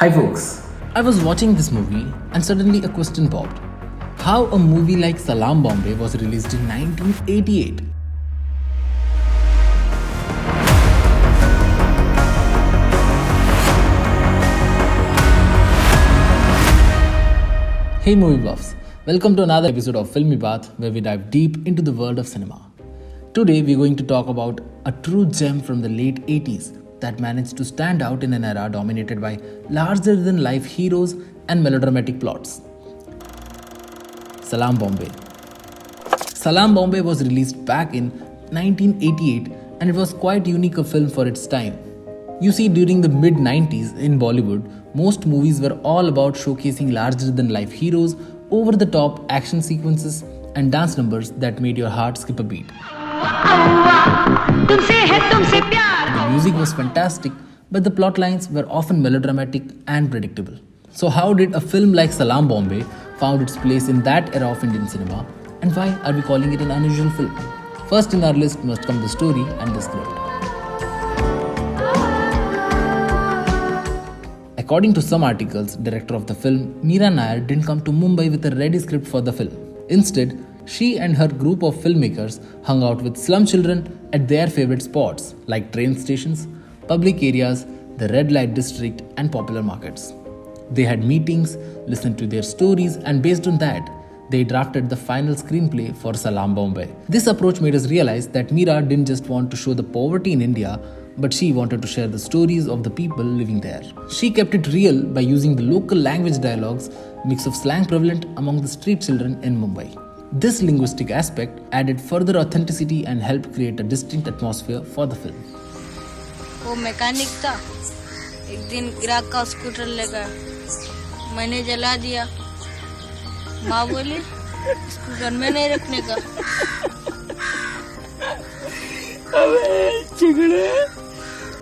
Hi folks, I was watching this movie and suddenly a question popped. How a movie like SALAAM Bombay was released in 1988? Hey movie buffs, welcome to another episode of Filmy Path where we dive deep into the world of cinema. Today we're going to talk about a true gem from the late 80s that managed to stand out in an era dominated by larger than life heroes and melodramatic plots. SALAAM Bombay. SALAAM Bombay was released back in 1988 and it was quite unique a film for its time. You see, during the mid 90s in Bollywood, most movies were all about showcasing larger than life heroes, over the top action sequences, and dance numbers that made your heart skip a beat. The music was fantastic, but the plot lines were often melodramatic and predictable. So, how did a film like SALAAM Bombay found its place in that era of Indian cinema, and why are we calling it an unusual film? First in our list must come the story and the script. According to some articles, director of the film, Meera Nair didn't come to Mumbai with a ready script for the film. Instead, she and her group of filmmakers hung out with slum children at their favorite spots like train stations, public areas, the red light district, and popular markets. They had meetings, listened to their stories, and based on that, they drafted the final screenplay for SALAAM Bombay. This approach made us realize that Meera didn't just want to show the poverty in India, but she wanted to share the stories of the people living there. She kept it real by using the local language dialogues, mix of slang prevalent among the street children in Mumbai. This linguistic aspect added further authenticity and helped create a distinct atmosphere for the film. वो mechanic था, एक दिन ग्राहक का scooter लेकर मैंने जला दिया। माँ बोली स्कूटर में नहीं रखने का।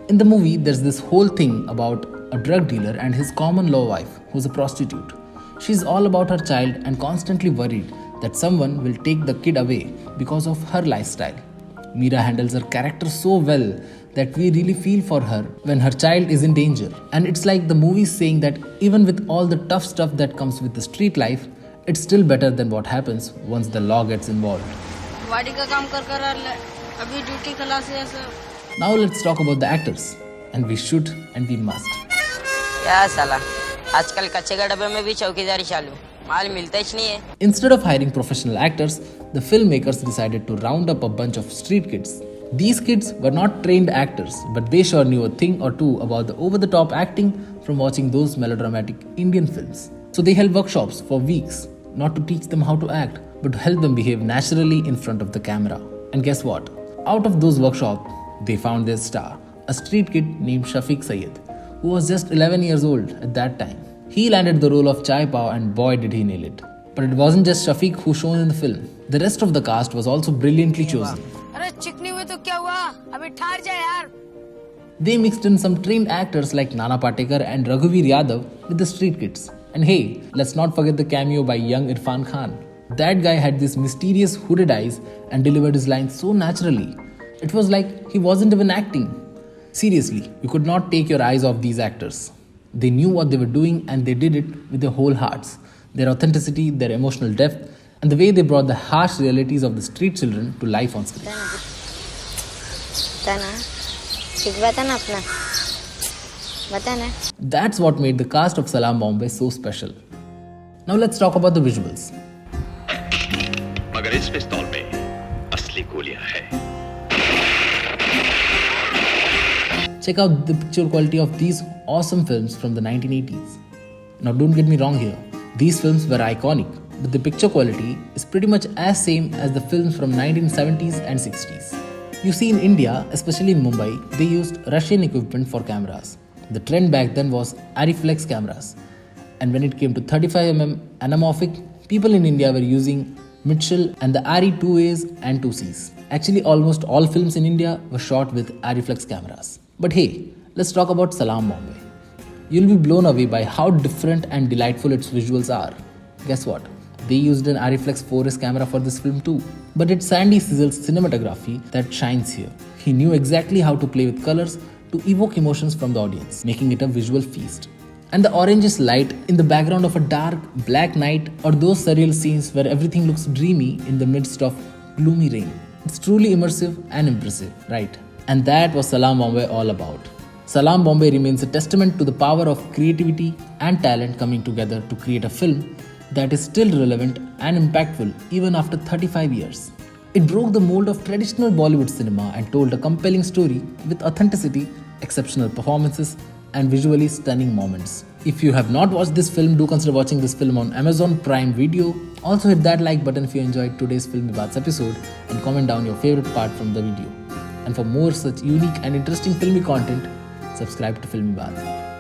In the movie, there's this whole thing about a drug dealer and his common law wife, who's a prostitute. She's all about her child and constantly worried that someone will take the kid away because of her lifestyle. Meera handles her character so well that we really feel for her when her child is in danger. And it's like the movie saying that even with all the tough stuff that comes with the street life, it's still better than what happens once the law gets involved. Now let's talk about the actors. And we should and we must. क्या साला आजकल कच्चे का डब्बे में भी चौकीदारी चालू माल मिलता ही नहीं है. Instead of hiring professional actors, the filmmakers decided to round up a bunch of street kids. These kids were not trained actors, but they sure knew a thing or two about the over-the-top acting from watching those melodramatic Indian films. So they held workshops for weeks, not to teach them how to act, but to help them behave naturally in front of the camera. And guess what? Out of those workshops, they found their star, a street kid named Shafiq Sayed, who was just 11 years old at that time. He landed the role of Chai Pao and boy did he nail it. But it wasn't just Shafiq who shone in the film. The rest of the cast was also brilliantly chosen. They mixed in some trained actors like Nana Patekar and Raghuveer Yadav with the street kids. And hey, let's not forget the cameo by young Irfan Khan. That guy had this mysterious hooded eyes and delivered his lines so naturally. It was like he wasn't even acting. Seriously, you could not take your eyes off these actors. They knew what they were doing and they did it with their whole hearts. Their authenticity, their emotional depth, and the way they brought the harsh realities of the street children to life on screen. That's what made the cast of SALAAM Bombay so special. Now let's talk about the visuals. मगर इस पिस्तौल में असली गोलियां हैं. Check out the picture quality of these awesome films from the 1980s. Now don't get me wrong here, these films were iconic, but the picture quality is pretty much as same as the films from 1970s and 60s. You see, in India, especially in Mumbai, they used Russian equipment for cameras. The trend back then was Ariflex cameras. And when it came to 35mm anamorphic, people in India were using Mitchell and the Arri 2As and 2Cs. Actually, almost all films in India were shot with Ariflex cameras. But hey, let's talk about SALAAM Bombay. You'll be blown away by how different and delightful its visuals are. Guess what? They used an Ariflex 4S camera for this film too. But it's Sandy Sizzle's cinematography that shines here. He knew exactly how to play with colors to evoke emotions from the audience, making it a visual feast. And the orangish light in the background of a dark black night, or those surreal scenes where everything looks dreamy in the midst of gloomy rain. It's truly immersive and impressive, right? And that was Salaam Bombay all about. Salaam Bombay remains a testament to the power of creativity and talent coming together to create a film that is still relevant and impactful even after 35 years. It broke the mold of traditional Bollywood cinema and told a compelling story with authenticity, exceptional performances, and visually stunning moments. If you have not watched this film, do consider watching this film on Amazon Prime Video. Also hit that like button if you enjoyed today's Filmy Baths episode and comment down your favorite part from the video. And for more such unique and interesting filmy content, subscribe to Filmy Bath.